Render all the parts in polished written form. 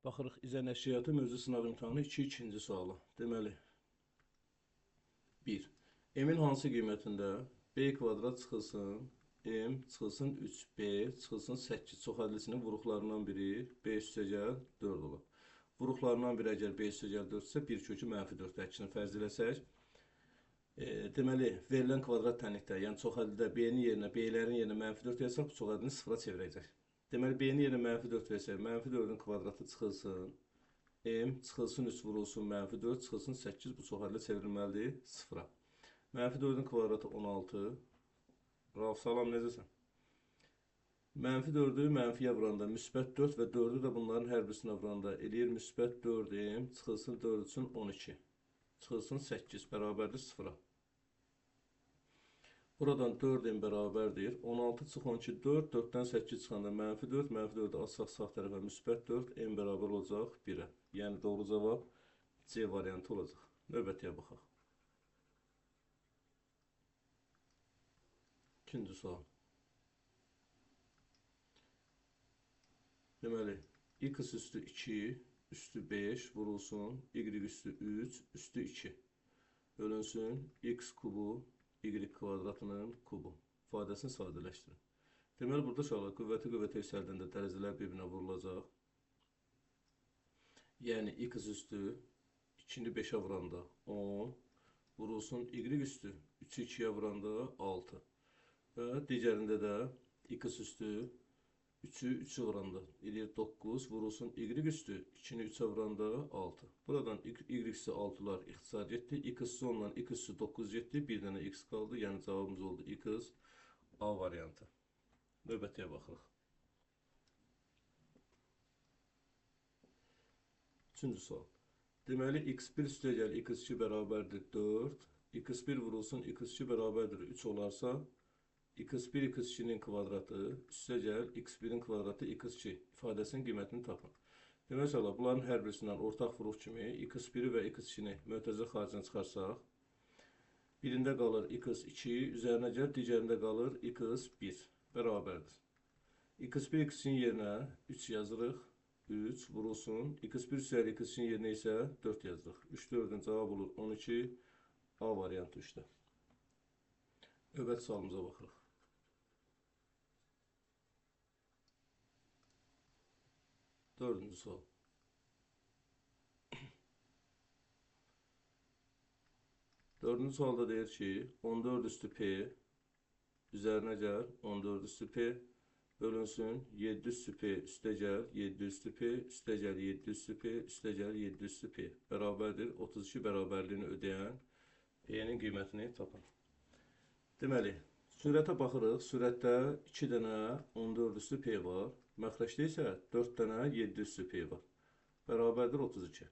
Baxırıq izə nəşriyyatı mövzu sınav imtahanı 2-2-ci sualı. Deməli, 1. M-in hansı qiymətində B kvadrat çıxılsın, M çıxılsın 3, B çıxılsın 8 çoxhədlisinin vuruqlarından biri B üstəgəl 4 olur. Vuruqlarından biri əgər B üstəgəl 4 isə 1 kökü -4 əksini fərz eləsək, deməli, verilən kvadrat tənlikdə, yəni çoxhədlidə B-nin yerinə, B-lərin yerinə -4 yazsaq, bu çoxhədlini sıfıra çevirəcək. Deməli, B-nin yerinə -4 versək, -4-ün kvadratı çıxılsın, M çıxılsın 3 vurulsun -4, çıxılsın 8, bu çoxhədlə çevrilməlidir sıfıra. -4-ün kvadratı 16. Rauf, salam, necəsən? -4-ü mənfiyə vuranda müsbət 4 və 4-ü də bunların hər birisinə vuranda eləyir müsbət 4M, çıxılsın 4 üçün 12. Çıxılsın 8, bərabərdir sıfıra. Buradan 4M bərabərdir. 16 çıx 12, 4, 4-dən 8 çıxanda -4, -4-ü alsaq sağ tərəfə müsbət 4, M bərabər olacaq 1-ə. Yəni doğru cavab C variantı olacaq. Növbətiyə baxaq. İkinci sual. Deməli, x üstü 2 üstü 5 vurulsun, y üstü 3 üstü 2 bölünsün, x kubu y kvadratının kubu ifadəsini sadələşdirin. Deməli, burada uşaqlar qüvvəti qüvvətə yüksəldəndə dərəcələr bir-birinə vurulacaq. Yəni, x üstü 2-ni 5-ə vuranda 10 vurulsun, y üstü 3-ü 2-yə vuranda 6 və digərində də x üstü 3-ü 3-ü vuranda eləyir 9 vurulsun, y üstü 2-ni 3-ə vuranda 6. Buradan y üstü 6'lar ixtisar getdi, x üstü 10'dan x üstü 9 getdi, bir dənə x qaldı, yəni cavabımız oldu x A variantı. Növbətiyə baxırıq. Üçüncü sual. Deməli, x1 üstəgəl x2 bərabərdir 4, x1 vurulsun, x2 bərabərdir 3 olarsa, x1 x2-nin kvadratı üstəgəl x1-in kvadratı x2 ifadəsinin qiymətini tapın. Demək olar, bunların hər birisindən ortaq vuruq kimi x1-i və x2-ni mötərizə xaricine çıxarsaq, birində qalır x2, üzərinə gəl, digərində qalır x1 bərabərdir. x1 x2-nin yerinə 3 yazırıq, 3 vurulsun, x1 üzəri x2-nin yerinə isə 4 yazırıq. 3 4-ün cavab olur 12, A variantı 3-də. Növbəti sualımıza baxırıq. Dördüncü sual. Dördüncü sualda deyir ki, 14 üstü P üzərinə gəl, 14 üstü P bölünsün, 7 üstü P üstəgəl, 7 üstü P üstəgəl, 7 üstü P üstəgəl, 7 üstü P bərabərdir. 32 bərabərliyini ödəyən P-nin qiymətini tapın. Deməli, sürətə baxırıq. Sürətdə 2 dənə 14 üstü P var. Məxrəcdə isə 4 dənə 7 üstü P var. Bərabərdir 32.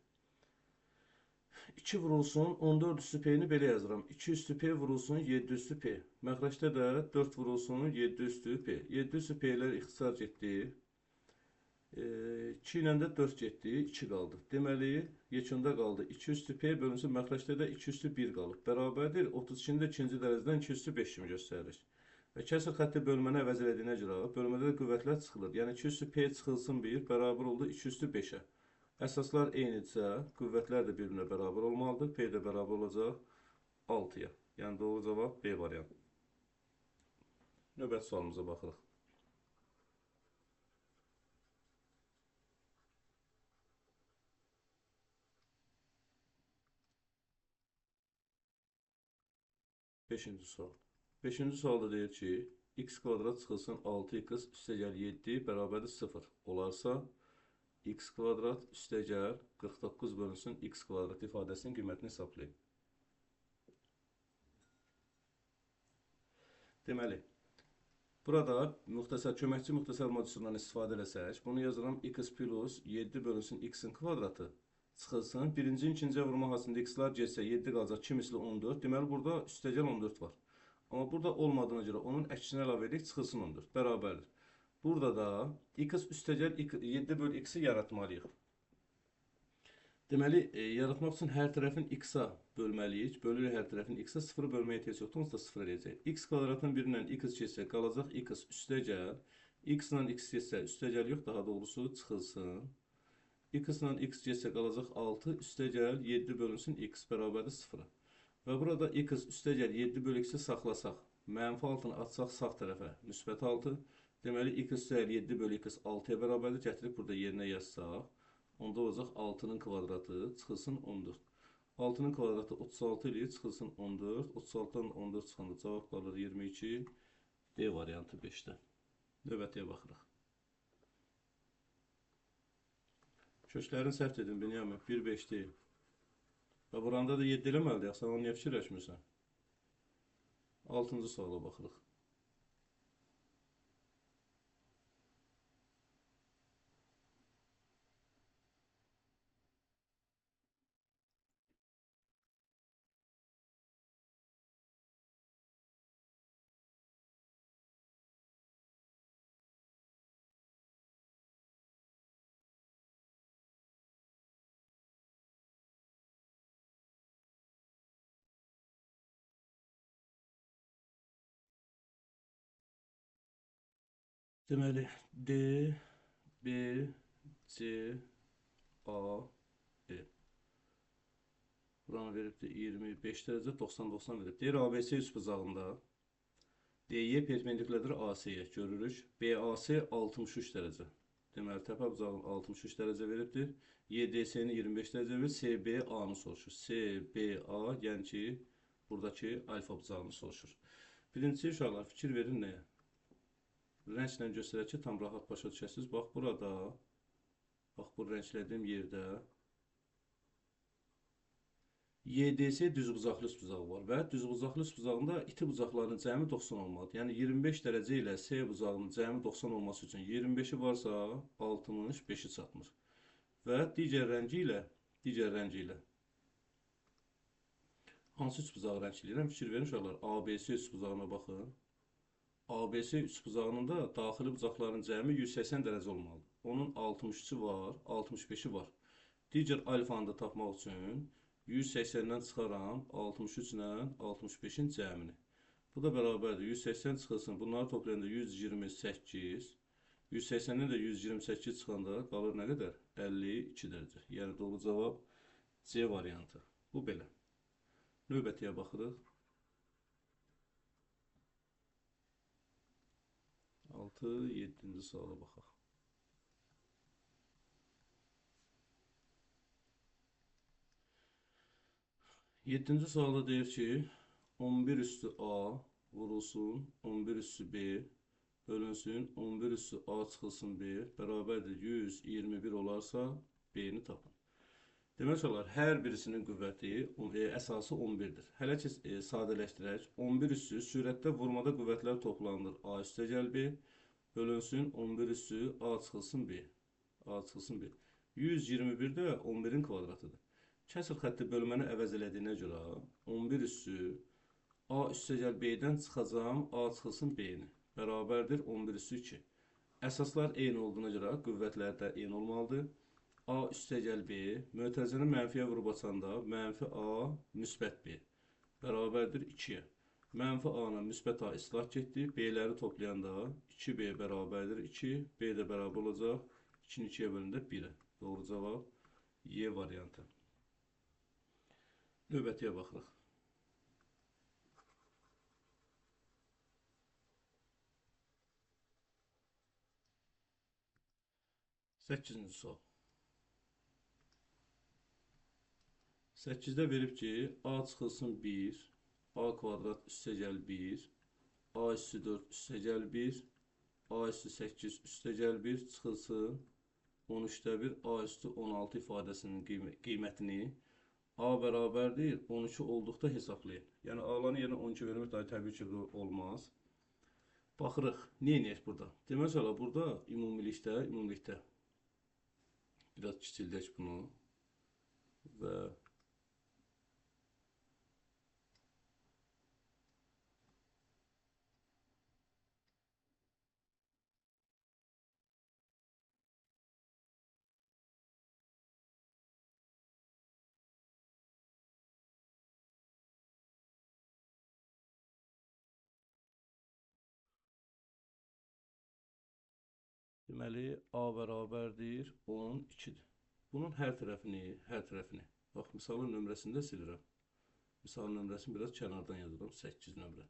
2 vurulsun, 14 üstü P-ni belə yazıram. 2 üstü P vurulsun, 7 üstü P. Məxrəcdə də 4 vurulsun, 7 üstü P. 7 üstü P-lər ixtisar getdi. 2 ilə də 4 getdi, 2 qaldı. Deməli, yekunda qaldı. 2 üstü P bölünsün, məxrəcdə də 2 üstü 1 qalıb. Bərabərdir, 32-ni də ikinci dərəcədən 2 üstü 5 kimi göstəririk. Və kəsr xətti bölməni əvəz elədiyinə görə bölmədə də qüvvətlər çıxılır. Yəni 2 üstü P çıxılsın 1, bərabər oldu 2 üstü 5-ə. Əsaslar eynidirsə, qüvvətlər də bir-birinə bərabər olmalıdır. P də bərabər olacaq 6-ya. Yəni doğru cavab B variantı. Növbəti sualımıza baxırıq. Beşinci sual. Beşinci sualda deyir ki, x kvadrat çıxılsın 6x üstəgəl 7 bərabərdir 0 olarsa, x kvadrat üstəgəl 49 bölünsün x kvadrat ifadəsinin qiymətini hesablayın. Deməli, burada köməkçi müxtəsər modüsundan istifadə eləsək, bunu yazıram x plus 7 bölünsün x-in kvadratı çıxılsın. Birinci, ikinciyə vurma hasında x-lar getsə 7 qalacaq, 2 misli 14. Deməli, burada üstəgəl 14 var. Amma burada olmadığına görə onun əksinə əlavə edirik, çıxılsın 14. Bərabərdir. Burada da x üstəgəl 7 bölü x-i yaratmalıyıq. Deməli, yaratmaq üçün hər tərəfin x-a bölməliyik. Bölürük hər tərəfin x-a, 0-ı bölməyə ehtiyac yoxdur, onsuz da 0 eləyəcək. X kvadratın birindən x keçsə qalacaq x üstəgəl, x ilə x keçsə üstəgəl yox, daha doğrusu çıxılsın. x ilə x getsə qalacaq 6, üstəgəl 7 bölünsün x bərabərdir 0-a. Və burada x üstəgəl 7 bölü x-i saxlasaq, mənfi 6-nı atsaq sağ tərəfə müsbət 6. Deməli, x üstəgəl 7 bölü x 6-ya bərabərdir. Gətirib burada yerinə yazsaq, onda olacaq 6-nın kvadratı çıxılsın 14. 6-nın kvadratı 36 eləyir, çıxılsın 14. 36-dan 14 çıxanda cavab qalır 22. D variantı 5-də. Növbətiyə baxırıq. Köşklərini səhv edin, Binyamin. 1, 5 deyil. Və buranda da 7 eləməliyik. Sən onu niyə fikirləşmirsən? 6-cı suala baxırıq. Deməli, D, B, C, A, E. Buranı veribdir 25 dərəcə, 90-90 verib. Deyir, ABC üçbucağında DY perpendikulərdir AC-yə görürük. BAC 63 dərəcə. Deməli, təpə bucağının 63 dərəcə veribdir. YDC-ni 25 dərəcə verib, CBA-nı soruşur. CBA, yəni ki, buradakı alfa bucağını soruşur. Birinci uşaqlar, fikir verin nəyə? Rənglə göstərək ki, tam rahat başa düşəsiniz. Bax, burada, bax, bu rənglədiyim yerdə YDC düzbucaqlı üstbucağı var və düzbucaqlı üstbucağında iti bucaqların cəmi 90 olmalıdır. Yəni 25 dərəcə ilə C bucağının cəmi 90 olması üçün 25-i varsa 65-i çatmır. Və digər rəngi ilə hansı üçbucağı rəngləyirəm? Fikir verin uşaqlar, ABC üçbucağına baxın. ABC üçbucağının da daxili bucaqların cəmi 180 dərəcə olmalıdır. Onun 63-i var, 65-i var. Digər alfanı da tapmaq üçün 180-dən çıxaram 63 ilə 65-in cəmini. Bu da bərabərdir. 180 çıxılsın. Bunları toplayanda 128. 180-dən də 128 çıxanda qalır nə qədər? 52 dərəcə. Yəni doğru cavab C variantı. Bu belə. Növbətiyə baxırıq. 6-7-ci suala baxaq. 7-ci sualda deyir ki, 11 üstü A vurulsun 11 üstü B bölünsün 11 üstü A çıxılsın B bərabərdir 121 olarsa B-ni tapın. Demək olar, hər birisinin qüvvəti əsası 11-dir. Hələ ki, sadələşdirək. 11 üstü sürətdə vurmada qüvvətlər toplanılır. A üstəgəl B bölünsün 11 üstü A çıxılsın B. A çıxılsın B. 121 də 11-in kvadratıdır. Kəsr xətti bölməni əvəz elədiyinə görə 11 üstü A üstəgəl B-dən çıxacam A çıxılsın B-ni. Bərabərdir 11 üstü 2. Əsaslar eyni olduğuna görə qüvvətlər də eyni olmalıdır. A üstəgəl B, mötərizəni mənfiyə vurub açanda mənfi A, müsbət B bərabərdir 2-yə. Mənfi A-na müsbət A islah getdi. B-ləri toplayanda 2B bərabərdir 2. B də bərabər olacaq 2-ni 2-yə bölündə 1-ə. Doğru cavab Y variantı. Növbətiyə baxırıq. 8-ci sual. 8-də verib ki, A çıxılsın 1, A kvadrat üstəgəl 1, A üstü 4 üstəgəl 1, A üstü 8 üstəgəl 1 çıxılsın 13-də 1, A üstü 16 ifadəsinin qiymətini A bərabərdir 12 olduqda hesablayın. Yəni A-ların yerinə 12 vermək daha təbii ki, olmaz. Baxırıq, nə edək burada? Demək olar, burada ümumilikdə biraz kiçildək bunu və deməli, A bərabərdir 12-dir. Bunun hər tərəfini. Bax, misalın nömrəsində silirəm. Misalın nömrəsini biraz kənardan yazıram, 8 nömrə.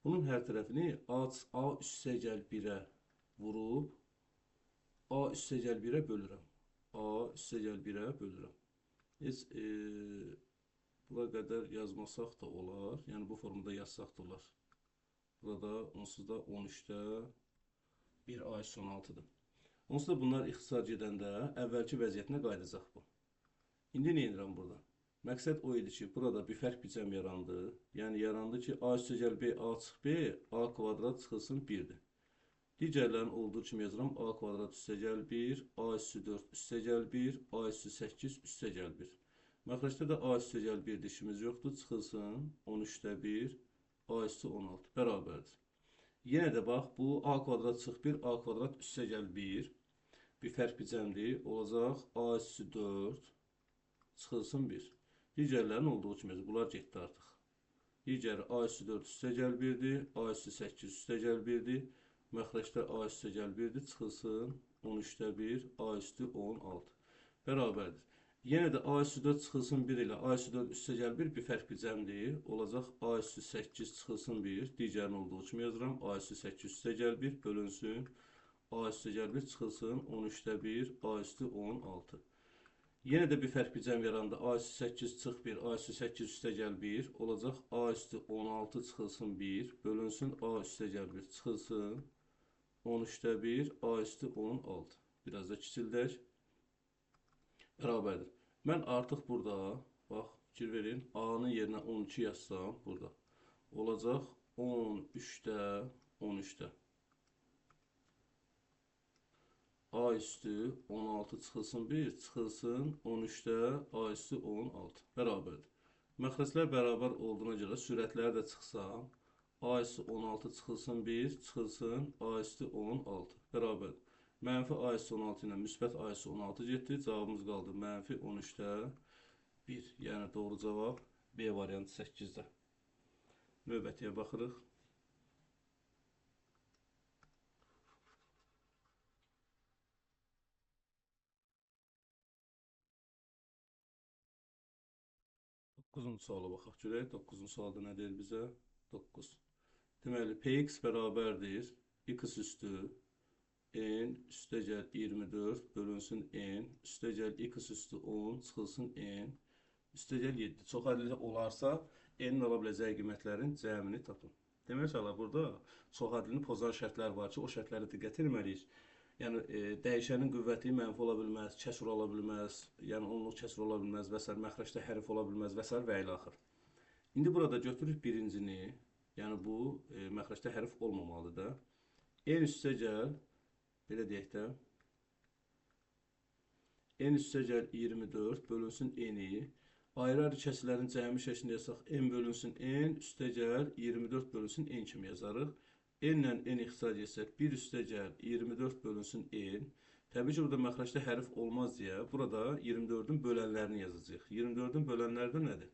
Bunun hər tərəfini A üstəgəl 1-ə vurub, A üstəgəl 1-ə bölürəm. A üstəgəl 1-ə bölürəm. Heç buna qədər yazmasaq da olar. Yəni, bu formada yazsaq da olar. Burada onsuz da 13-də 1 A üstə 16-dır. Onsuz da bunlar ixtisar gedəndə əvvəlki vəziyyətinə qayıdacaq bu. İndi nə edirəm burada? Məqsəd o idi ki, burada bir fərq bicəm yarandı. Yəni, yarandı ki, A üstəgəl B, A çıx B, A kvadrat çıxılsın 1-dir. Digərlərin olduğu kimi yazıram. A kvadrat üstəgəl 1, A üstü 4 üstəgəl 1, A üstü 8 üstəgəl 1. Məxrəcdə də A üstəgəl 1 işimiz yoxdur. Çıxılsın 13-də 1, A üstü 16 bərabərdir. Yenə də bax, bu A kvadrat çıx 1, A kvadrat üstəgəl 1. Bir fərq bicəmdir. Olacaq A üstü 4 çıxılsın 1. Digərlərin olduğu kimi bunlar getdi artıq. Digəri A üstü 4 üstəgəl 1-dir, A üstü 8 üstəgəl 1-dir. Məxrəcdə A üstəgəl 1-dir, çıxılsın 13-də 1, A üstü 16 bərabərdir. Yenə də A üstü 4 çıxılsın 1 ilə A üstü 4 üstəgəl 1 bir fərq bicəmdir. Olacaq A üstü 8 çıxılsın 1, digərin olduğu kimi yazıram. A üstü 8 üstəgəl 1 bölünsün. A üstəgəl 1 çıxılsın 13-də 1, A üstü 16. Yenə də bir fərq bicəm yarandı. A üstü 8 çıx 1, A üstü 8 üstəgəl 1 olacaq. A üstü 16 çıxılsın 1 bölünsün. A üstəgəl 1 çıxılsın 13'də 1, A üstü 16. Biraz da kiçildək. Bərabərdir. Mən artıq burada, bax, fikir verin, A-nın yerinə 12 yazsam, burada. Olacaq 13'də 13'də. A üstü 16 çıxılsın 1, çıxılsın 13'də A üstü 16. Bərabərdir. Məxrəclər bərabər olduğuna görə sürətləri də çıxsam, A üstü 16 çıxılsın 1, çıxılsın A üstü 16. Bərabər. Mənfi A üstü 16 ilə müsbət A üstü 16 getdi. Cavabımız qaldı mənfi 13'də 1. Yəni doğru cavab B variantı 8-də. Növbətiyə baxırıq. Doqquzuncu suala baxaq görək. 9-cu sualda nə deyir bizə? 9. Deməli, Px bərabərdir. X üstü n üstəgəl 24 bölünsün n üstəgəl x üstü 10 çıxılsın n üstəgəl 7. Çox ədli olarsa, n-in ala biləcəyi qiymətlərin cəmini tapın. Demək olar, burada çox ədlini pozan şərtlər var ki, o şərtlərə diqqət etməliyik. Yəni, dəyişənin qüvvəti mənfi ola bilməz, kəsr ola bilməz, yəni onluq kəsr ola bilməz və s. Məxrəcdə hərf ola bilməz və s. və ilə axır. İndi burada götürürük birincini, yəni bu məxrəcdə hərf olmamalıdır da. N üstəgəl, belə deyək də, n üstəgəl 24 bölünsün n-i, ayrı-ayrı kəsilərin cəmi şəklində yazsaq, n bölünsün n üstəgəl 24 bölünsün n kimi yazarıq. N-lə n ixtisar etsək, 1 üstəgəl 24 bölünsün n. Təbii ki, burada məxrəcdə hərf olmaz deyə, burada 24-ün bölənlərini yazacaq. 24-ün bölənləri də nədir?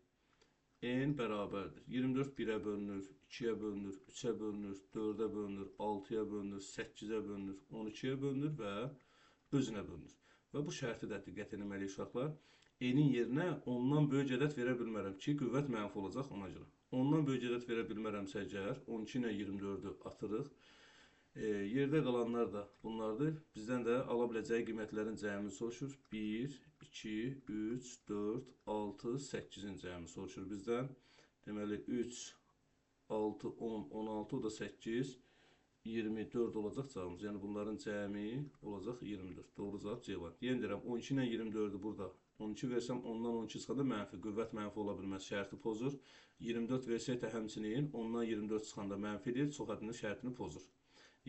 N bərabərdir. 24 1-ə bölünür, 2-yə bölünür, 3-ə bölünür, 4-ə bölünür, 6-ya bölünür, 8-ə bölünür, 12-yə bölünür və özünə bölünür. Və bu şərti də diqqət etməliyik uşaqlar. N-in yerinə ondan böyük ədəd verə bilmərəm ki, qüvvət mənfi olacaq ona görə. Ondan böyük ədəd verə bilmərəmsə əgər, 12 ilə 24-ü atırıq. Yerdə qalanlar da bunlardır. Bizdən də ala biləcəyi qiymətlərin cəmini soruşur. 1, 2, 3, 4, 6, 8-in cəmi soruşur bizdən. Deməli, 3, 6, 10, 16, o da 8, 24 olacaq cavabımız. Yəni, bunların cəmi olacaq 24. Doğru cavab C var. Yenə deyirəm, 12 ilə 24-ü burada. 12 versəm, ondan 12 çıxanda mənfi, qüvvət mənfi ola bilməz, şərti pozur. 24 versək də həmçinin, ondan 24 çıxanda mənfidir, çox ədinin şərtini pozur.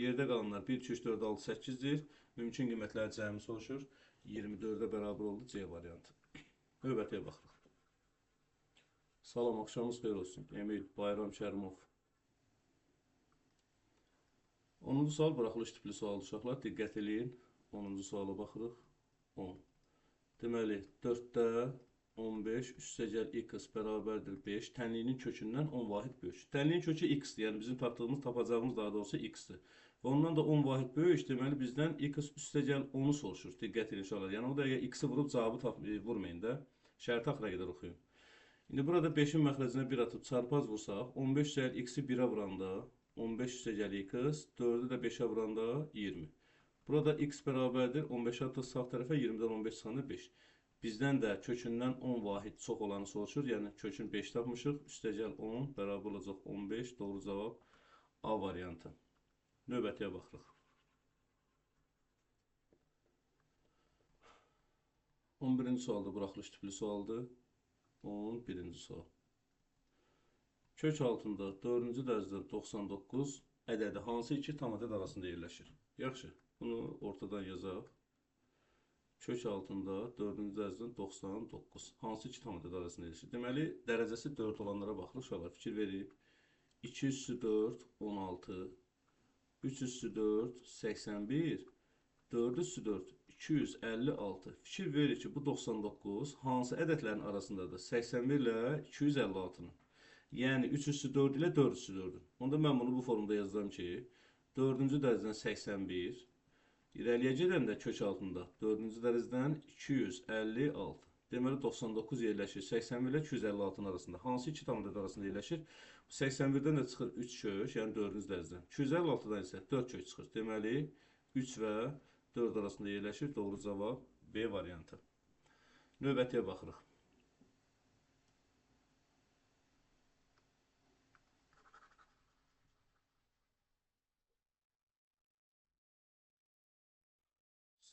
Yerdə qalanlar 1, 2, 3, 4, 6, 8-dir. Mümkün qiymətlər cəmi soruşur. 24-ə bərabər oldu C variantı. Növbətiyə baxırıq. Salam, axşamınız xeyir olsun. Emil Bayram Kərimov. 10-cu sual buraxılış tipli sual uşaqlar. Diqqət eləyin. 10-cu suala baxırıq. 10. Deməli, 4-də 15 üstəgəl x bərabərdir 5. Tənliyinin kökündən 10 vahid böyük. Tənliyin kökü x-dir. Yəni bizim tapdığımız, tapacağımız daha doğrusu x-dir. Ondan da 10 vahid böyük, deməli bizdən x üstəgəl 10-u soruşur. Diqqət edin uşaqlar. Yəni o dəqiqə x-i vurub cavabı vurmayın da. Şərti axıra qədər oxuyun. İndi burada 5-in məxrəcinə 1 atıb çarpaz vursaq, 15 üstəgəl x-i 1-ə vuranda 15 üstəgəl x, 4-ü də 5-ə vuranda 20. Burada x bərabərdir 15 atıq sağ tərəfə, 20-dən 15 çıxanda 5. Bizdən də kökündən 10 vahid çox olanı soruşur. Yəni kökün 5 tapmışıq. Üstəgəl 10 bərabər olacaq 15. Doğru cavab A variantı. Növbətiyə baxırıq. 11-ci sualda buraxılış tipli sualdır. 11-ci sual. Kök altında 4-cü dərəcədə 99 ədədi hansı iki tam ədəd arasında yerləşir? Yaxşı, bunu ortadan yazaq. Kök altında 4-cü dərəcədən 99 hansı iki tam ədəd arasında yerləşir? Deməli, dərəcəsi 4 olanlara baxırıq uşaqlar. Fikir verin. 2 üssü 4, 16. 3 üssü 4, 81. 4 üssü 4, 256. Fikir verir ki, bu 99 hansı ədədlərin arasındadır? 81 ilə 256-nın. Yəni 3 üssü 4 ilə 4 üssü 4-ün. Onda mən bunu bu formda yazdım ki, 4-cü dərəcədən 81, irəliyə gedəndə kök altında 4-cü dərəcədən 256. Deməli 99 yerləşir 81 ilə 256-nın arasında. Hansı iki tam ədəd arasında yerləşir? 81-dən də çıxır 3 kök, yəni 4-cü dərəcədən. 256-dan isə 4 kök çıxır. Deməli 3 və 4 arasında yerləşir. Doğru cavab B variantı. Növbətiyə baxırıq.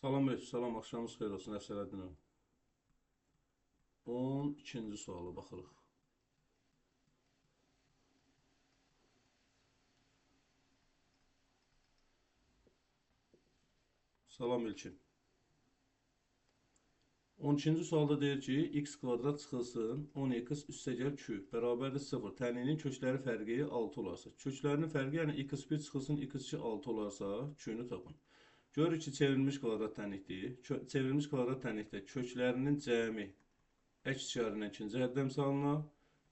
Salam aleyküm, salam, axşamınız xeyir olsun, Əfsələddinəm. 12-ci sualı baxırıq. Salam İlkin. 12-ci sualda deyir ki, x kvadrat çıxılsın, 10x üstəgəl q bərabərdir 0. Tənliyinin kökləri fərqi 6 olarsa. Köklərinin fərqi, yəni x1 çıxılsın, x2 6 olarsa, q-nü tapın. Görürük ki, çevrilmiş kvadrat tənlikdir. Çevrilmiş kvadrat tənlikdə köklərinin cəmi əks işarə ilə ikinci həddəm salına,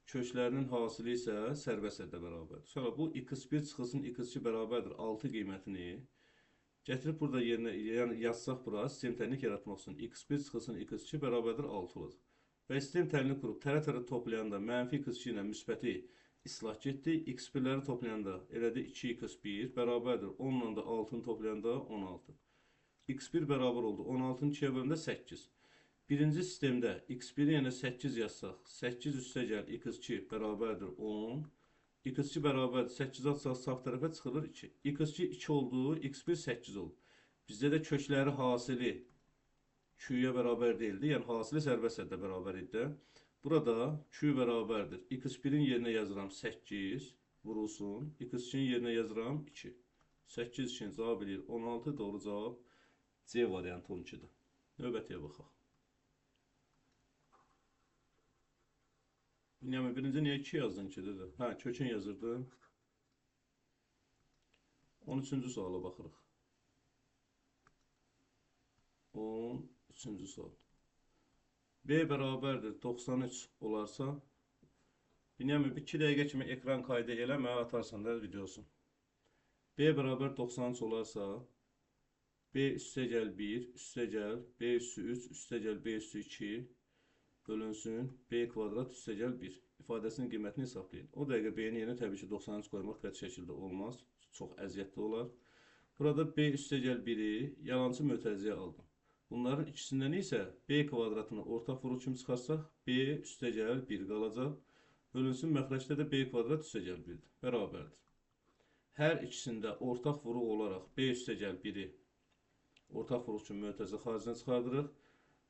köklərinin hasili isə sərbəst həddə bərabərdir. Sonra bu x1 çıxılsın, x2 bərabərdir 6 qiymətini gətirib burada yerinə yazsaq bura, sistem tənlik yaratmaq üçün x1 çıxılsın, x2 bərabərdir 6 olacaq. Və sistem tənlik qurub tərə-tərə toplayanda mənfi x2 ilə müsbəti islah getdi. X1-ləri toplayanda elədi 2x1 bərabərdir 10 ilə də 6-nı toplayanda 16. x1 bərabər oldu 16-nı 2-yə bölündə 8. Birinci sistemdə x1-i yenə 8 yazsaq, 8 üstəgəl x2 bərabərdir 10. x2 bərabərdir 8 atsaq sağ tərəfə çıxılır 2. x2 2 oldu, x1 8 oldu. Bizdə də kökləri hasili q-yə bərabər deyildi, yəni hasili sərbəst həddə bərabər idi. Burada q bərabərdir. x1-in yerinə yazıram 8 vurulsun. x2-in yerinə yazıram 2. 8 üçün cavab edir 16. Doğru cavab C variantı 12-dir. Növbətiyə baxaq. Yəni birinci niyə 2 yazdın ki, dedi? Hə, kökün yazırdım. 13-cü suala baxırıq. 13-cü sual. B bərabərdir 93 olarsa, Binyəmin, 2 dəqiqə kimi ekran kaydı eləmə, atarsan da videosun. B bərabər 93 olarsa, B üstəgəl 1, üstəgəl B üssü 3, üstəgəl B üssü 2 bölünsün, B kvadrat üstəgəl 1 ifadəsinin qiymətini hesablayın. O dəqiqə B-nin yerinə təbii ki 93 qoymaq qəti şəkildə olmaz, çox əziyyətli olar. Burada B üstəgəl 1-i yalancı mötərizəyə aldım. Bunların ikisindən isə B kvadratını ortaq vuru kimi çıxarsaq, B üstəgəl 1 qalacaq. Bölünsün, məxrəcdə də B kvadrat üstəgəl 1-dir, bərabərdir. Hər ikisində ortaq vuruq olaraq B üstəgəl 1-i ortaq vuruq kimi mötərizə xaricinə çıxardırıq.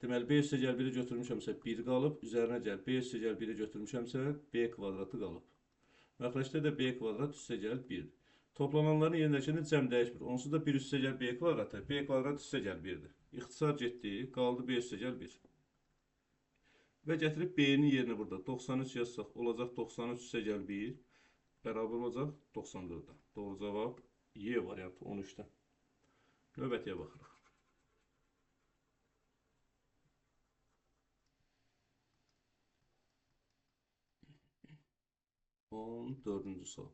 Deməli, B üstəgəl 1-i götürmüşəmsə 1 qalıb, üzərinə gəl B üstəgəl 1-i götürmüşəmsə B kvadratı qalıb. Məxrəcdə də B kvadrat üstəgəl 1-dir. Toplananların yerindəkində cəm dəyişmir. Onsuz da 1 üstəgəl B kvadratı, B kvadrat üstəgəl 1-dir. İxtisar getdi, qaldı B üstəgəl 1. Və gətirib B-nin yerinə burada 93 yazsaq, olacaq 93 üstəgəl 1, bərabər olacaq 94-də. Doğru cavab Y variantı 13-də. Növbətiyə baxırıq. 14-cü sual.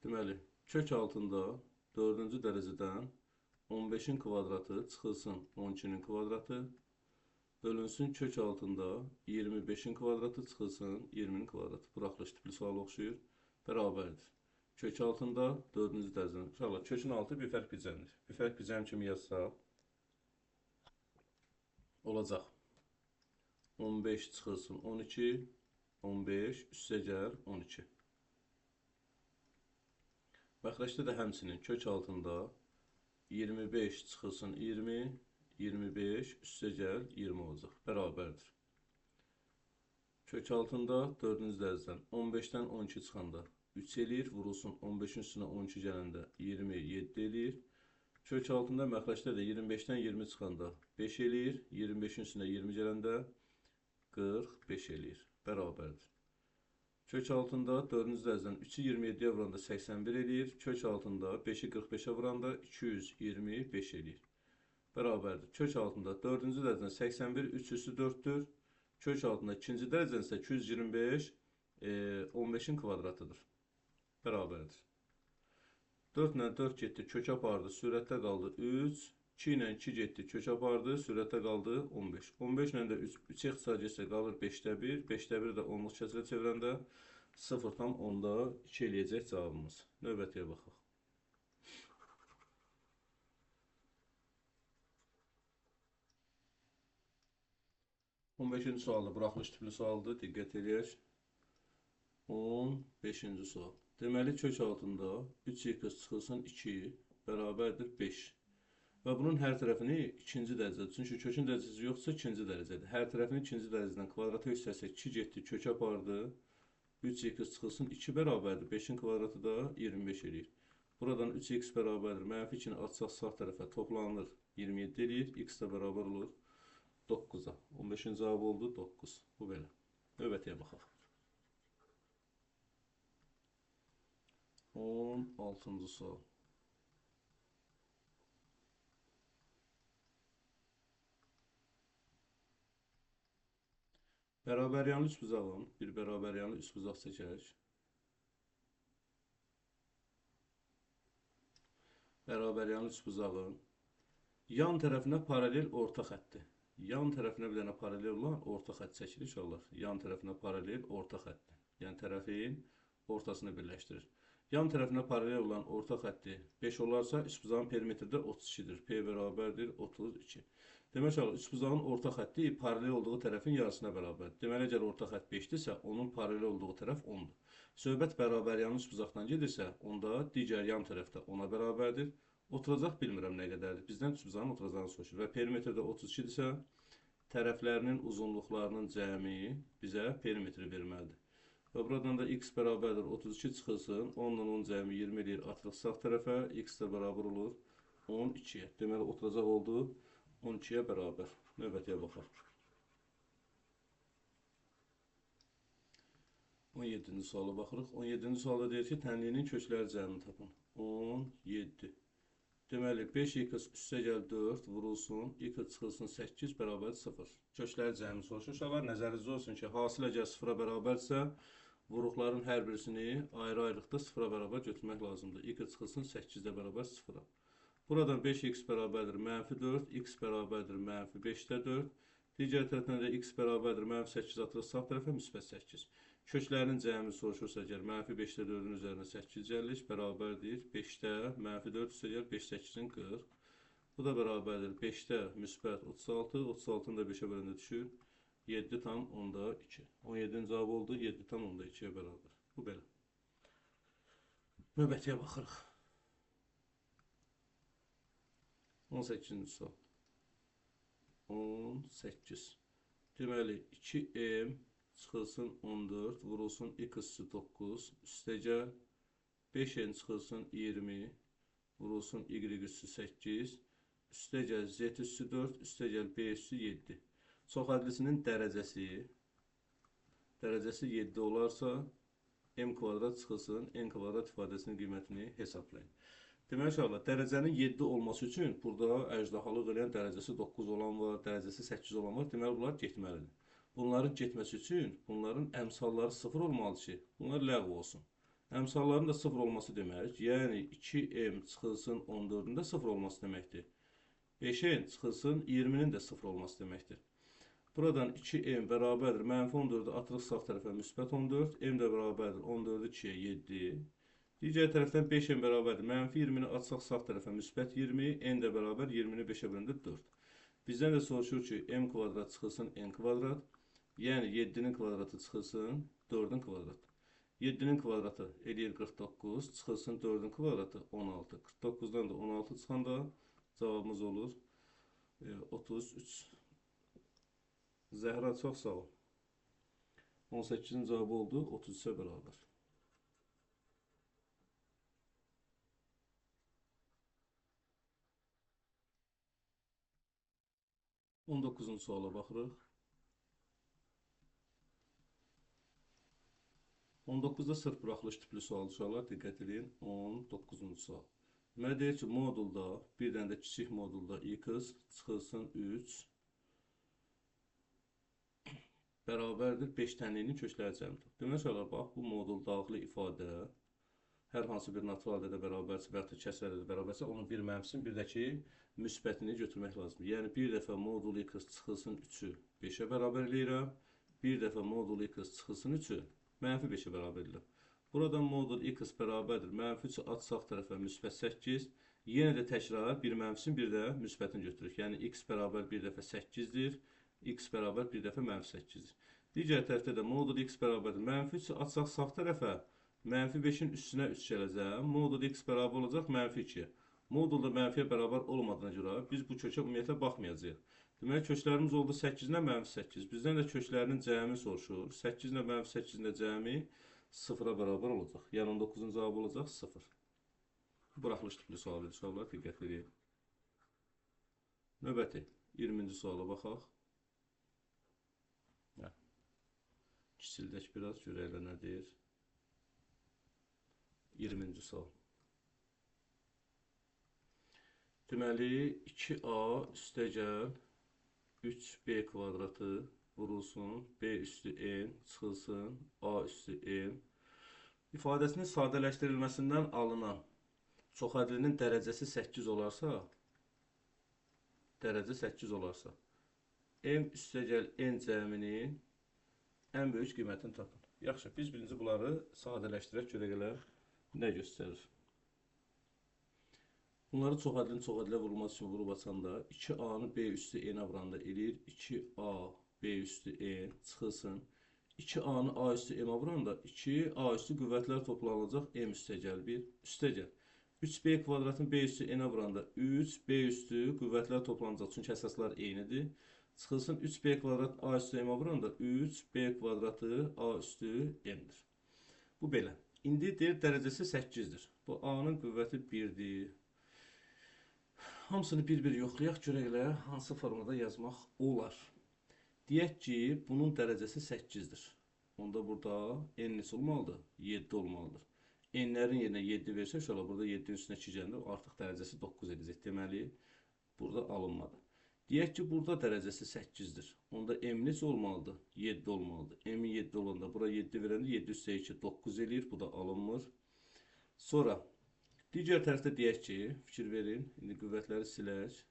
Deməli, kök altında 4-cü dərəcədən 15-in kvadratı çıxılsın 12-nin kvadratı, bölünsün kök altında 25-in kvadratı çıxılsın 20-nin kvadratı. Buraxılış tipli suala oxşuyur, bərabərdir. Kök altında 4-cü dərəcədən. İnşallah kökün altı bir fərq bizəndir. Bir fərq bizən kimi yazsaq olacaq. 15 çıxılsın 12, 15 üstə gəl 12. Məxrəcdə də həmçinin kök altında 25 çıxılsın 20, 25 üstə gəl 20 olacaq. Bərabərdir. Kök altında 4-cü dərəcədən 15-dən 12 çıxanda 3 eləyir, vurulsun 15-in üstünə 12 gələndə 27 eləyir. Kök altında məxrəcdə də 25-dən 20 çıxanda 5 eləyir, 25-in üstünə 20 gələndə 45 eləyir. Bərabərdir. Kök altında 4-cü dərəcədən 3-ü 27-yə vuranda 81 eləyir. Kök altında 5-i 45-ə vuranda 225 eləyir. Bərabərdir. Kök altında 4-cü dərəcədən 81, 3 üstü 4-dür. Kök altında 2-ci dərəcədən isə 225, 15-in kvadratıdır. Bərabərdir. 4 ilə 4 getdi, kök apardı, sürətdə qaldı 3. 2 ilə 2 getdi, kök apardı, sürətdə qaldı 15. 15 ilə də 3-ə ixtisar getsə qalır 5-də 1. 5-də 1 də 10-luq kəsrə çevirəndə 0,2 eləyəcək cavabımız. Növbətiyə baxaq. 15-ci sualda buraxılış tipli sualdır. Diqqət eləyək. 15-ci sual. Deməli, kök altında 3x çıxılsın 2 bərabərdir 5. Və bunun hər tərəfini ikinci dərəcədir. Çünki kökün dərəcəsi yoxsa ikinci dərəcədir. Hər tərəfini ikinci dərəcədən kvadrata yüksəlsək 2 getdi, kök apardı. 3x çıxılsın 2 bərabərdir. 5-in kvadratı da 25 eləyir. Buradan 3x bərabərdir. Mənfi 2-ni atsaq sağ tərəfə toplanır. 27 eləyir. X də bərabər olur 9-a. 15-in cavabı oldu 9. Bu belə. Növbətiyə baxaq. 16-cı sual. Bərabəryanlı üçbucağın bir bərabəryanlı üçbucaq çəkək. Bərabəryanlı üçbucağın yan tərəfinə paralel orta xətti. Yan tərəfinə bir dənə paralel olan orta xətt çəkilir inşallah. Yan tərəfinə paralel orta xətti. Yəni tərəfin ortasını birləşdirir. Yan tərəfinə paralel olan orta xətti 5 olarsa, üçbucağın perimetri də 32-dir. P bərabərdir 32. Demək olar, üçbucağın orta xətti paralel olduğu tərəfin yarısına bərabərdir. Deməli, əgər orta xətt 5-dirsə, onun paralel olduğu tərəf 10-dur. Söhbət bərabəryanlı üçbucaqdan gedirsə, onda digər yan tərəfdə 10-a bərabərdir. Oturacaq bilmirəm nə qədərdir. Bizdən üçbucağın oturacağını soruşur. Və perimetrdə 32-dirsə, tərəflərinin uzunluqlarının cəmi bizə perimetri verməlidir. Və buradan da x bərabərdir 32 çıxılsın. 10 ilə 10 cəmi 20 eləyir. Atırıq sağ tərəfə. X də bərabər olur 12-yə. Deməli, oturacaq oldu 12-yə bərabər. Növbətiyə baxaq. 17-ci suala baxırıq. 17-ci sualda deyir ki, tənliyinin kökləri cəmini tapın. 17. Deməli, 5x üstə gəl 4 vurulsun, x çıxılsın 8 bərabər 0. Kökləri cəmini soruşur. Uşaqlar, nəzərinizdə olsun ki, hasil əgər 0-a bərabərsə, vuruqların hər birisini ayrı-ayrılıqda 0-a bərabər götürmək lazımdır. X çıxılsın 8 də bərabər 0-a. Buradan 5x bərabərdir mənfi 4, x bərabərdir mənfi 5-də 4. Digər tərəfdən də x bərabərdir mənfi 8 atırıq sağ tərəfə müsbət 8. Köklərinin cəmi soruşursa əgər mənfi 5-də 4-ün üzərinə 8 gəlir, bərabərdir 5-də mənfi 4 üstə gəl 5 8-in 40. Bu da bərabərdir 5-də müsbət 36, 36-ın da 5-ə böləndə düşür 7,2. 17-in cavabı oldu 7,2-yə bərabər. Bu belə. Növbətiyə baxırıq. 18-ci sual. 18. Deməli, 2m çıxılsın 14, vurulsun x 9, üstə gəl 5n çıxılsın 20, vurulsun y üssü 8, üstə gəl z üssü 4, üstə gəl b üssü 7. Çoxədlisinin dərəcəsi 7 olarsa, m kvadrat çıxılsın, n kvadrat ifadəsinin qiymətini hesablayın. Demək inşallah, dərəcənin 7 olması üçün burada əjdahalıq eləyən dərəcəsi 9 olan var, dərəcəsi 8 olan var. Deməli, bunlar getməlidir. Bunların getməsi üçün bunların əmsalları 0 olmalıdır ki, bunlar ləğv olsun. Əmsalların da 0 olması demək, yəni 2m çıxılsın 14-ün də 0 olması deməkdir. 5n çıxılsın 20-nin də 0 olması deməkdir. Buradan 2m bərabərdir. -14'ü atırıq sağ tərəfə müsbət 14. M də bərabərdir. 14'ü 2'ye 7. Digər tərəfdən 5m bərabərdir. -20'ni atsaq sağ tərəfə müsbət 20. N də bərabər 20'ni 5'e bölündür 4. Bizdən də soruşur ki, m kvadrat çıxılsın n kvadrat. Yəni 7'nin kvadratı çıxılsın 4'ün kvadratı. 7'nin kvadratı eləyir 49. Çıxılsın 4'ün kvadratı 16. 49'dan da 16 çıxanda cavabımız olur 33. Zəhra çox sağ ol. 18'in cavabı oldu 33'e bərabər. On 19-cu suala baxırıq. 19-da sırf buraxılış tipli sual uşaqlar, diqqət edin. 19-cu sual. Deməli deyir ki, modulda, bir dənə də kiçik modulda x çıxılsın 3 bərabərdir 5 tənliyinin kökləri cəmidir. Demək uşaqlar, bax, bu modul daxili ifadə hər hansı bir natural ədədə bərabərsə və ya kəsr ədədə bərabərsə, onun bir mənfisini, bir də ki, müsbətini götürmək lazımdır. Yəni, bir dəfə modul x çıxılsın 3'ü 5'e bərabər eləyirəm. Bir dəfə modul x çıxılsın 3'ü -5'e bərabər eləyirəm. Buradan modul x bərabərdir. -3'ü at sağ tərəfə müsbət 8. Yenə də təkrar bir mənfisini, bir də müsbətini götürürük. Yəni, x bərabər bir dəfə 8'dir. X bərabər bir dəfə -8'dir. Digər tərəfdə də modul x bərabərdir. -3'ü atsaq sağ tərəfə -5'in üstünə 3 gələcəm. Modul x bərabər olacaq -2'ye. Modulda mənfiyə bərabər olmadığına görə biz bu kökə ümumiyyətlə baxmayacağıq. Deməli, köklərimiz oldu 8 ilə -8. Bizdən də köklərinin cəmi soruşur. 8 ilə -8'in də cəmi 0'a bərabər olacaq. Yəni 19'un cavabı olacaq 0. Buraxılış tipli sual edir uşaqlar, diqqət edin. Növbəti 20-ci suala baxaq. Kiçildək biraz, görəklə nə deyir. 20-ci sual. Deməli, 2a üstəgəl 3b kvadratı vurulsun, b üstü n çıxılsın, a üstü n ifadəsinin sadələşdirilməsindən alınan çoxədlinin dərəcəsi 8 olarsa, m üstəgəl n cəminin ən böyük qiymətini tapın. Yaxşı, biz birinci bunları sadələşdirək, görək nə göstərir. Bunları çoxədlin çoxədlə vurulması üçün vurub açanda 2a-nı b üstü n avranda eləyir. 2a b üstü n çıxılsın. 2a-nı a üstü m avranda 2a üstü qüvvətlər toplanılacaq m üstəgəl 1 üstəgəl. 3b kvadratın b üstü n avranda 3b üstü qüvvətlər toplanacaq. Çünki əsaslar eynidir. Çıxılsın 3b kvadrat a üstü m avranda 3b kvadratı a üstü m'dir. Bu belə. İndi deyir dərəcəsi 8'dir. Bu a-nın qüvvəti 1'dir. Hamısını bir-bir yoxlayaq, görəklə hansı formada yazmaq olar. Deyək ki, bunun dərəcəsi 8'dir. Onda burada n neçə olmalıdır? 7 olmalıdır. N'lərin yerinə 7 versə, uşaqlar burada 7'nin üstünə 2 gəlir, artıq dərəcəsi 9 edəcək. Deməli, burada alınmadı. Deyək ki, burada dərəcəsi 8'dir. Onda m neçə olmalıdır? 7 olmalıdır. M-in 7 olanda, bura 7 verəndə 7 üstə 2, 9 eləyir. Bu da alınmır. Sonra, digər tərəfdə deyək ki, fikir verin, indi qüvvətləri silək.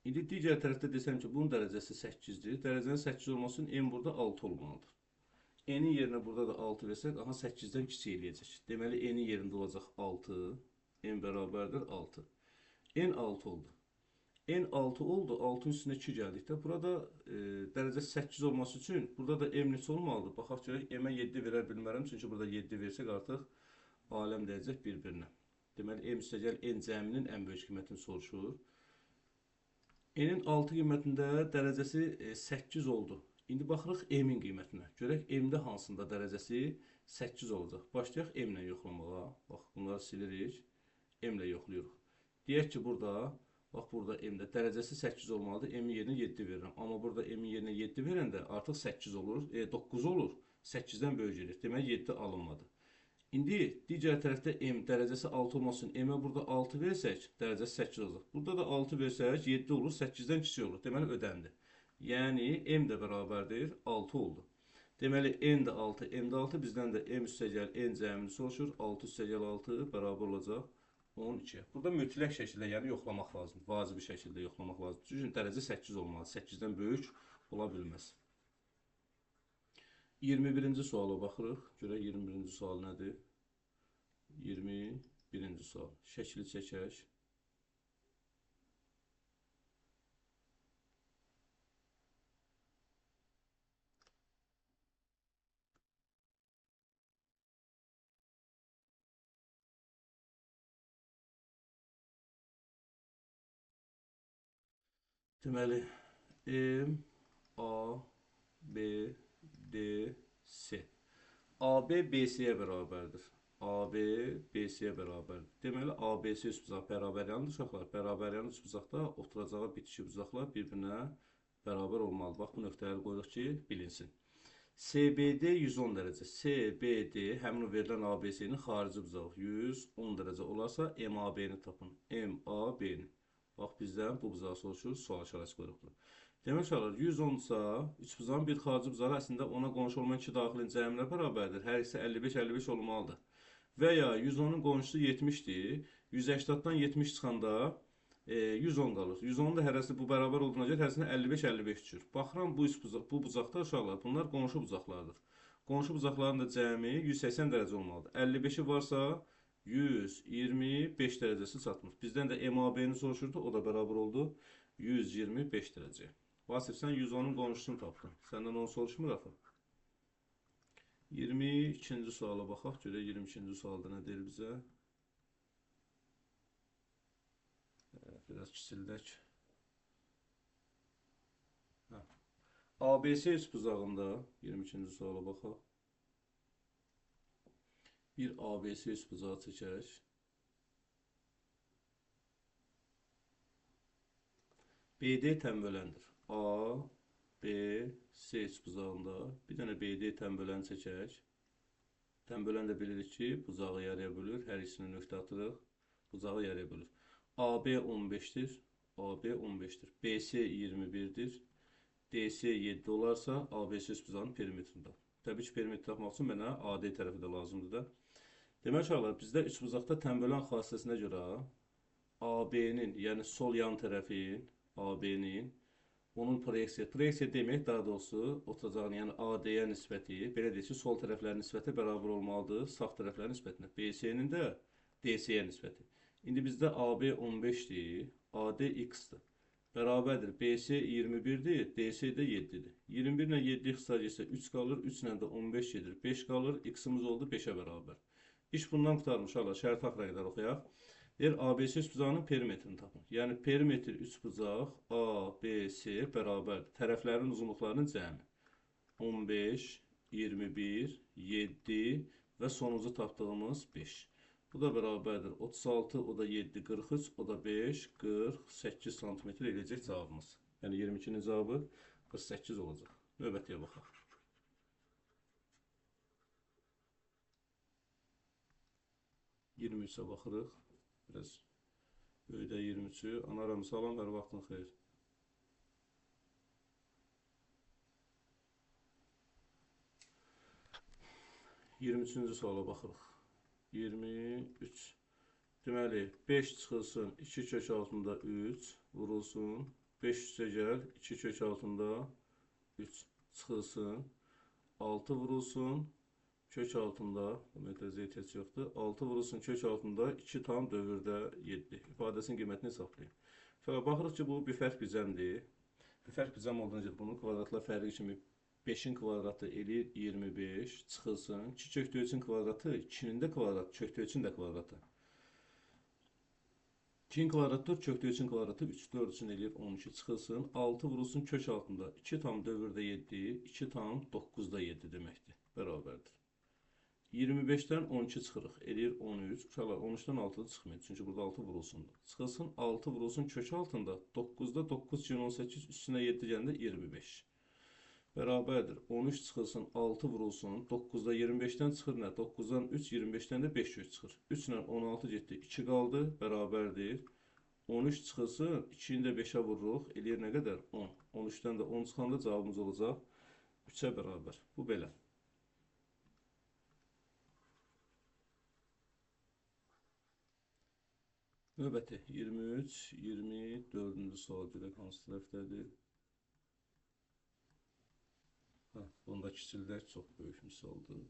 İndi digər tərəfdə desəm ki, bunun dərəcəsi 8'dir. Dərəcənin 8 olması üçün n burada 6 olmalıdır. N'in yerinə burada da 6 versək, aha 8'dən kiçik eləyəcək. Deməli, n'in yerində olacaq 6, n bərabərdir 6. N 6 oldu. N 6 oldu, 6'ın üstünə 2 gəldikdə, burada dərəcəsi 8 olması üçün, burada da m neçə olmalıdır? Baxaq görək, m-ə 7 verə bilmərəm, çünki burada 7 versək artıq aləm dəyəcək bir-birinə. Deməli, m üstəgəl n cəminin ən böyük qiymətini soruşur. N'in 6 qiymətində dərəcəsi 8 oldu. İndi baxırıq m-in qiymətinə. Görək, m-də hansında dərəcəsi 8 olacaq. Başlayaq m-lə yoxlamağa. Bax, bunları silirik. M-ilə yoxlayırıq. Deyək ki, burada, bax, burada m-də dərəcəsi 8 olmalıdır. M-in yerinə 7 verirəm. Amma burada m-in yerinə 7 verəndə artıq 8 olur. 9 olur. 8-dən böyük gedir. Demək, 7 alınmadı. İndi digər tərəfdə m dərəcəsi 6 olması üçün m-ə burada 6 versək, dərəcəsi 8 olacaq. Burada da 6 versək, 7 olur, 8-dən kiçik olur. Deməli, ödəndi. Yəni, m də bərabərdir, 6 oldu. Deməli, n də 6, m də 6, bizdən də m üstəgəl n cəmini soruşur. 6 üstəgəl 6 bərabər olacaq 12. Burada mütləq şəkildə, yəni yoxlamaq lazımdır. Vacibi şəkildə yoxlamaq lazımdır. Çünki dərəcə 8 olmalı. 8-dən böyük ola bilməz. 21-ci suala baxırıq. Görək 21-ci sual nədir? 21-ci sual. Şəkili çəkək. Deməli, M, A, B, D, C. AB BC-yə bərabərdir. AB BC-yə bərabərdir. Deməli, ABC üçbucaq bərabər yandır uşaqlar. Bərabər yandır üçbucaqda oturacağı bitişik bucaqlar bir-birinə bərabər olmalı. Bax, bu nöqtələri qoyuruq ki, bilinsin. CBD 110 dərəcə. CBD həmin o verilən ABC-nin xarici bucağı 110 dərəcə olarsa, MAB-ni tapın. MAB-ni. Bax, bizdən bu bucağı soruşur, sual işarəsi qoyuruqdur. Demək olar, 110-sa, üçbucağın bir xarici bucağı əslində ona qonşu olmayan iki daxilin cəminə bərabərdir. Hər ikisi 55-55 olmalıdır. Və ya 110-un qonşusu 70-dir. 180-dan 70 çıxanda 110 qalır. 110-un da hərəsi bu bərabər olduğuna görə hərəsinə 55-55 düşür. Baxıram, bu bucaqda uşaqlar, bunlar qonşu bucaqlardır. Qonşu bucaqların da cəmi 180 dərəcə olmalıdır. 55-i varsa 125 dərəcəsi çatmır. Bizdən də MAB-ni soruşurdu, o da bərabər oldu 125 dərəcə. Vasif, sən 110-un qonşusunu tapdın. Səndən onu soruşmur axı. 22-ci suala baxaq, görək 22-ci sualda nə deyir bizə? Biraz kiçildək. ABC üçbucağında 22-ci suala baxaq. Bir ABC üçbucağı çəkək. BD tənböləndir. A, B, C üçbucağında bir dənə BD tənböləni çəkək. Tənbölən də bilirik ki, bucağı yarıya bölür. Hər ikisini nöqtə atırıq. Bucağı yarıya bölür. AB 15-dir. AB 15-dir. BC 21-dir. DC 7 olarsa ABC üçbucağının perimetrində. Təbii ki, perimetr tapmaq üçün mənə AD tərəfi də lazımdır da. Demək olar, bizdə üçbucaqda tənbölən xassəsinə görə AB-nin, yəni sol yan tərəfin, AB-nin, onun proyeksiya demək, daha doğrusu, oturacağını, yəni AD-yə nisbəti, belə deyək ki, sol tərəflərin nisbəti bərabər olmalıdır sağ tərəflərin nisbətinə. BC-nin də DC-yə nisbəti. İndi bizdə AB 15-dir, AD X-dir. Bərabərdir. BC 21-dir, DC də 7-dir. 21 ilə 7 xısa getsə 3 qalır, 3 ilə də 15 gedir, 5 qalır, X-imiz oldu 5-ə bərabər. İş bundan qutarmış, hala, şərt haqqına qədər oxuyaq. Deyir, ABC üçbucağının perimetrini tapın. Yəni, perimetr üçbucaq ABC bərabərdir. Tərəflərin uzunluqlarının cəmi. 15, 21, 7 və sonuncu tapdığımız 5. Bu da bərabərdir. 36, o da 7, 43, o da 5, 48 cm eləyəcək cavabımız. Yəni 22-nin cavabı 48 olacaq. Növbətiyə baxaq. 23-ə baxırıq. Biraz böyüdə 23-ü. Anaram, salam, hər vaxtın xeyir. Üçüncü suala baxırıq. 23. Deməli, 5 çıxılsın 2 kök altında 3 vurulsun. 5 üstə gəl 2 kök altında 3 çıxılsın. 6 vurulsun. Kök altında, mütəzə ehtiyac yoxdur. 6 vurulsun kök altında 2 tam dövrdə 7. İfadəsinin qiymətini hesablayın. Şöyle baxırıq ki, bu bir fərq bizəmdir. Bir fərq bizəm olduğuna görə bunun kvadratlar fərqi kimi 5-in kvadratı eləyir 25, çıxılsın. 2 kökdə 3-ün kvadratı, 2-nin də kvadratı, kökdə 3-ün də kvadratı. 2-nin kvadratı 4, kökdə 3-ün kvadratı 3, 4-ün eləyir 12, çıxılsın. 6 vurulsun kök altında 2 tam dövrdə 7, 2 tam 9-da 7 deməkdir. Bərabərdir. 25-dən 12 çıxırıq, eləyir 13. Uşaqlar, 13-dən 6 çıxmayın, çünki burada 6 vurulsundur. Çıxılsın, 6 vurulsun kök altında, 9-da 9, 18, üstünə 7 gəndə 25. Bərabərdir. 13 çıxılsın, 6 vurulsun. 9-da 25-dən çıxır nə? 9-dan 3, 25-dən də 5 kök çıxır. 3 ilə 16 getdi, 2 qaldı, bərabərdir. 13 çıxılsın, 2-ni də 5-ə vururuq, eləyir nə qədər? 10. 13-dən də 10 çıxanda cavabımız olacaq 3-ə bərabər. Bu belə. Növbəti 23, 24-cü sual görək hansı tərəfdədir. Bunda kiçillər çox böyük misaldır.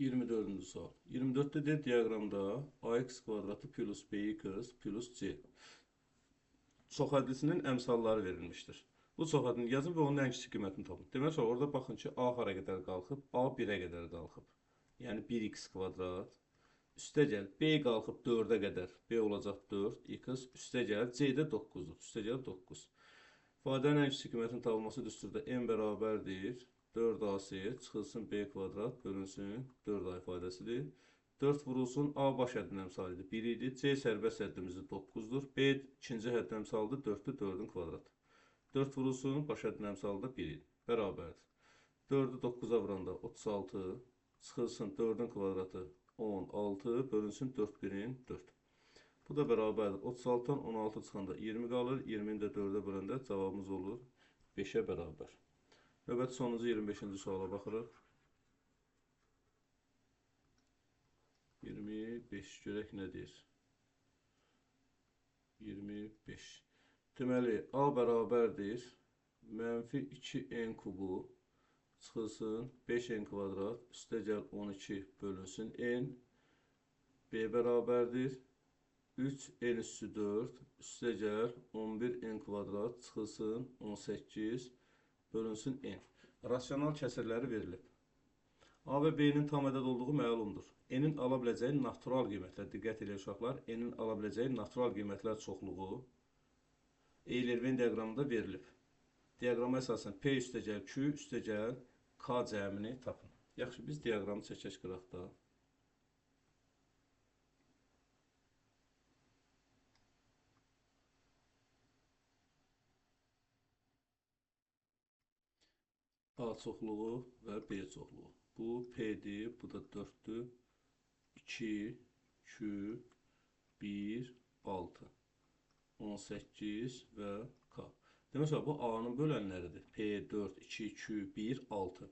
24-cü sual. 24-də deyir diaqramda ax kvadratı plus bx plus c çoxhədlisinin əmsalları verilmişdir. Bu çoxhədini yazın və onun ən kiçik qiymətini tapın. Demək olar, orada baxın ki, a hara qədər qalxıb, a 1-ə qədər qalxıb. Yəni 1x kvadrat. Üstə gəl, b qalxıb 4-ə qədər, b olacaq 4, x üstə gəl, c də 9-dur, üstə gəl 9. İfadənin ən kiçik qiymətinin tapılması düsturda n bərabərdir 4ac çıxılsın b kvadrat bölünsün 4a ifadəsidir. 4 vurulsun a baş həddin əmsalıdır 1 idi, c sərbəst həddimiz 9-dur, b ikinci həddin əmsalıdır 4-dür, 4-ün kvadratı. 4 vurulsun baş həddin əmsalıdır 1 idi, bərabərdir. 4-ü 9-a vuranda 36, çıxılsın 4-ün kvadratı 16 bölünsün 4 birin 4. Bu da bərabərdir. 36-dan 16 çıxanda 20 qalır. 20-ni də 4-ə böləndə cavabımız olur 5-ə bərabər. Növbəti sonuncu 25-ci suala baxırıq. 25 görək nə deyir? 25. Deməli, a bərabərdir. Mənfi 2n kubu çıxılsın 5n kvadrat üstə gəl 12 bölünsün n. B bərabərdir. 3n üssü 4 üstə gəl 11n kvadrat çıxılsın 18 bölünsün n. Rasional kəsirləri verilib. A və B-nin tam ədəd olduğu məlumdur. N-in ala biləcəyi natural qiymətlər, diqqət edin uşaqlar, N-in ala biləcəyi natural qiymətlər çoxluğu Euler-Venn diaqramında verilib. Diaqrama əsasən P üstə gəl Q üstə gəl K cəmini tapın. Yaxşı, biz diaqramı çəkək qıraq da. A çoxluğu və B çoxluğu. Bu P'dir, bu da 4'dür. 2, 2, 1, 6, 18 və K. Demək olar, bu A-nın bölənləridir. P, 4, 2, 2, 1, 6.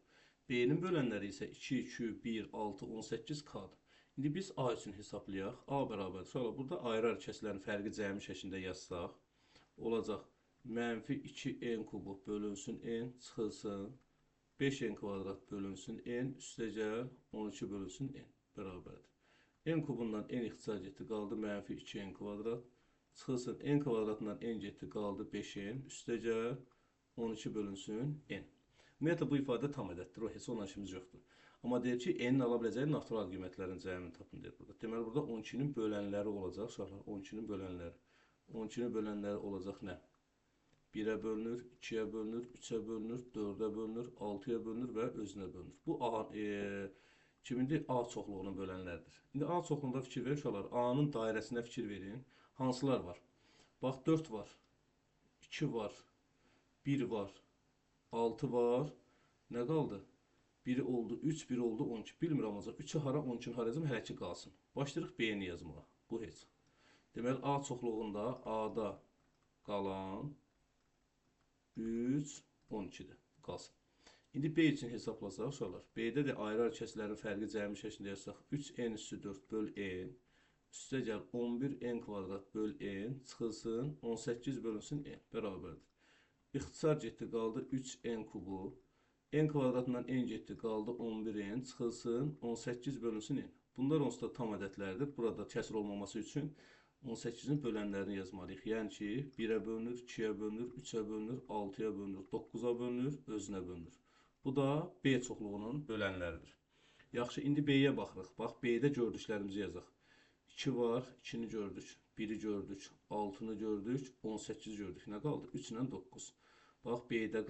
B-nin bölənləri isə 2, 2, 1, 6, 18, K-dır. İndi biz A üçün hesablayaq. A bərabərdir. Sonra burada ayrı-ayrı kəsilərin fərqi cəmi şəklində yazsaq, olacaq mənfi 2n kubu bölünsün n çıxılsın 5n kvadrat bölünsün n üstə gəl 12 bölünsün n bərabərdir. N kubundan n ixtisar getdi, qaldı mənfi 2n kvadrat. Çıxılsın n kvadratından n getdi, qaldı 5n üstə gəl 12 bölünsün n. Ümumiyyətlə bu ifadə tam ədəddir, o heç onunla işimiz yoxdur. Amma deyir ki, n-in ala biləcəyi natural qiymətlərin cəmini tapın deyir burada. Deməli, burada 12-nin bölənləri olacaq, uşaqlar, 12-nin bölənləri. 12-nin bölənləri olacaq nə? 1-ə bölünür, 2-yə bölünür, 3-ə bölünür, 4-ə bölünür, 6-ya bölünür və özünə bölünür. Bu kimindir? A çoxluğunun bölənləridir. İndi A çoxluğunda fikir verin uşaqlar. A-nın dairəsində fikir verin. Hansılar var? Bax, 4 var, 2 var, 1 var, 6 var. Nə qaldı? 1 oldu, 3, 1 oldu, 12. Bilmirəm olacaq. 3-ü hara, 12-ni hara yazım, hələ ki qalsın. Başlayırıq B-ni yazmağa. Bu heç. Deməli, A çoxluğunda A-da qalan 3, 12'dir. Qalsın. İndi B üçün hesablasaq uşaqlar. B-də də ayrı-ayrı kəsilərin fərqi cəmi şəklində yazsaq 3n üssü 4 böl n üstə gəl 11n kvadrat böl n çıxılsın 18 bölünsün n bərabərdir. İxtisar getdi, qaldı 3n kubu. N kvadratından n getdi, qaldı 11n çıxılsın 18 bölünsün n. Bunlar onsuz da tam ədədlərdir. Burada kəsir olmaması üçün 18-in bölənlərini yazmalıyıq. Yəni ki, 1-ə bölünür, 2-yə bölünür, 3-ə bölünür, 6-ya bölünür, 9-a bölünür, özünə bölünür. Bu da B çoxluğunun bölənləridir. Yaxşı, indi B-yə baxırıq. Bax, B-də gördüklərimizi yazaq. 2 var, 2-ni gördük, 1-i gördük, 6-nı gördük, 18-i gördük. Nə qaldı? 3 ilə 9. Bax, B-də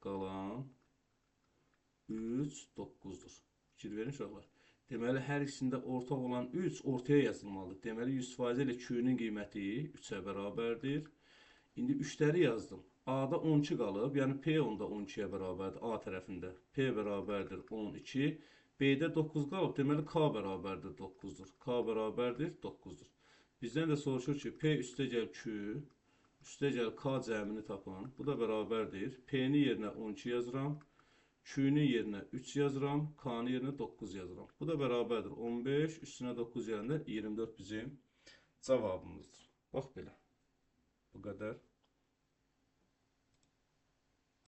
qalan 3, 9-dur. Fikir verin uşaqlar. Deməli, hər ikisində ortaq olan 3 ortaya yazılmalıdır. Deməli, 100% ilə Q-nin qiyməti 3-ə bərabərdir. İndi 3-ləri yazdım. A-da 12 qalıb, yəni P onda 12-yə bərabərdir A tərəfində. P bərabərdir 12. B-də 9 qalıb, deməli K bərabərdir 9-dur. K bərabərdir 9-dur. Bizdən də soruşur ki, P üstə gəl Q, üstə gəl K cəmini tapın. Bu da bərabərdir. P-ni yerinə 12 yazıram. Q'nun yerinə 3 yazıram, K'nın yerinə 9 yazıram. Bu da bərabərdir 15 üstünə 9 yerində 24 bizim cavabımızdır. Bax belə. Bu qədər.